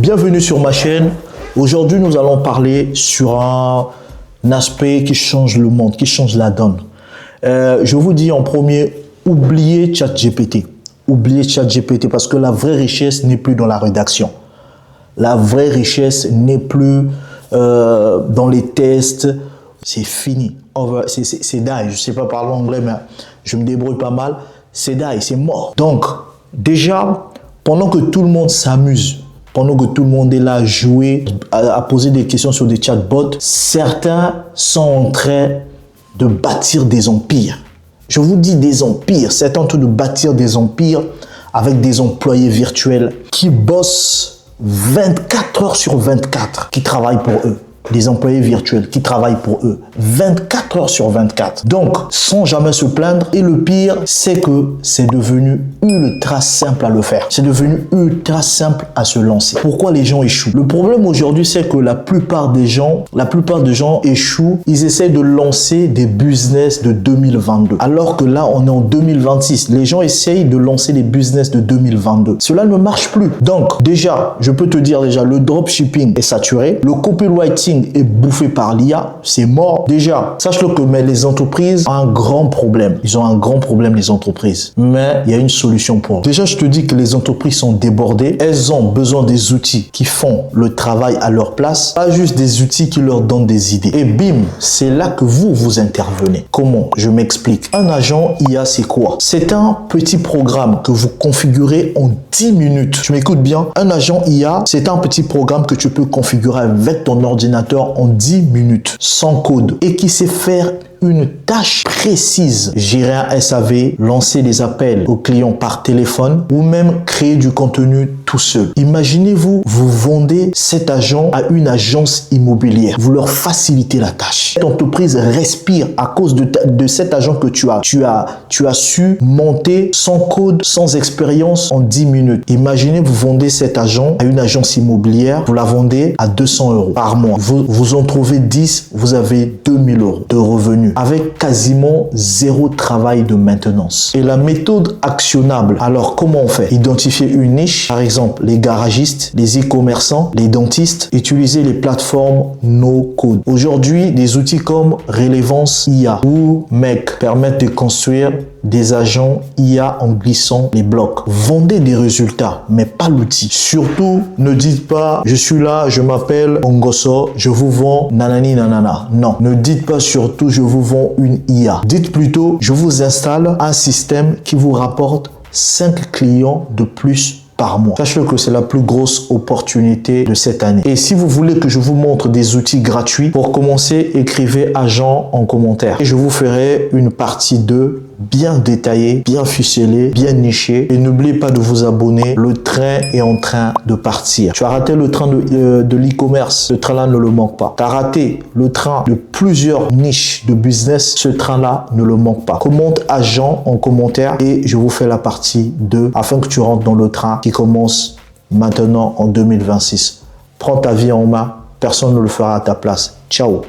Bienvenue sur ma chaîne. Aujourd'hui, nous allons parler sur un aspect qui change le monde, qui change la donne. Je vous dis en premier, oubliez ChatGPT. Oubliez ChatGPT parce que la vraie richesse n'est plus dans la rédaction. La vraie richesse n'est plus dans les tests. C'est fini. C'est die. Je ne sais pas parler anglais, mais je me débrouille pas mal. C'est die, c'est mort. Donc, déjà, pendant que tout le monde s'amuse, pendant que tout le monde est là à jouer, à poser des questions sur des chatbots, certains sont en train de bâtir des empires. Je vous dis des empires. Certains sont en train de bâtir des empires avec des employés virtuels qui bossent 24 heures sur 24, qui travaillent pour eux. Des employés virtuels qui travaillent pour eux 24 heures sur 24. Donc, sans jamais se plaindre. Et le pire, c'est que c'est devenu ultra simple à le faire. C'est devenu ultra simple à se lancer. Pourquoi les gens échouent? Le problème aujourd'hui, c'est que la plupart des gens échouent. Ils essaient de lancer des business de 2022. Alors que là, on est en 2026. Les gens essayent de lancer des business de 2022. Cela ne marche plus. Donc, déjà, je peux te dire le dropshipping est saturé. Le copywriting est bouffé par l'IA, c'est mort. Déjà, sache-le que les entreprises ont un grand problème. Ils ont un grand problème, les entreprises. Mais il y a une solution pour eux. Déjà, je te dis que les entreprises sont débordées. Elles ont besoin des outils qui font le travail à leur place, pas juste des outils qui leur donnent des idées. Et bim, c'est là que vous intervenez. Comment? Je m'explique. Un agent IA, c'est quoi? C'est un petit programme que vous configurez en 10 minutes. Tu m'écoutes bien? Un agent IA, c'est un petit programme que tu peux configurer avec ton ordinateur en 10 minutes, sans code, et qui sait faire une tâche précise. Gérer un SAV, lancer des appels aux clients par téléphone ou même créer du contenu tout seul. Imaginez-vous, vous vendez cet agent à une agence immobilière. Vous leur facilitez la tâche. Cette entreprise respire à cause de cet agent que tu as su monter sans code, sans expérience en 10 minutes. Imaginez, vous vendez cet agent à une agence immobilière. Vous la vendez à 200 € par mois. Vous en trouvez 10, vous avez 2000 € de revenus, avec quasiment zéro travail de maintenance. Et la méthode actionnable, alors comment on fait? Identifier une niche, par exemple les garagistes, les e-commerçants, les dentistes, utiliser les plateformes no-code. Aujourd'hui, des outils comme Relevance IA ou MEC permettent de construire des agents IA en glissant les blocs. Vendez des résultats, mais pas l'outil. Surtout, ne dites pas, je suis là, je m'appelle Ongoso, je vous vends nanani nanana. Non, ne dites pas surtout, je vous vends une IA. Dites plutôt, je vous installe un système qui vous rapporte 5 clients de plus par mois. Sachez que c'est la plus grosse opportunité de cette année. Et si vous voulez que je vous montre des outils gratuits, pour commencer, écrivez agent en commentaire. Et je vous ferai une partie 2 bien détaillée, bien ficelée, bien nichée. Et n'oubliez pas de vous abonner. Le train est en train de partir. Tu as raté le train de l'e-commerce. Ce train-là ne le manque pas. Tu as raté le train de plusieurs niches de business. Ce train-là ne le manque pas. Commente agent en commentaire et je vous fais la partie 2 afin que tu rentres dans le train qui commence maintenant en 2026. Prends ta vie en main. Personne ne le fera à ta place. Ciao.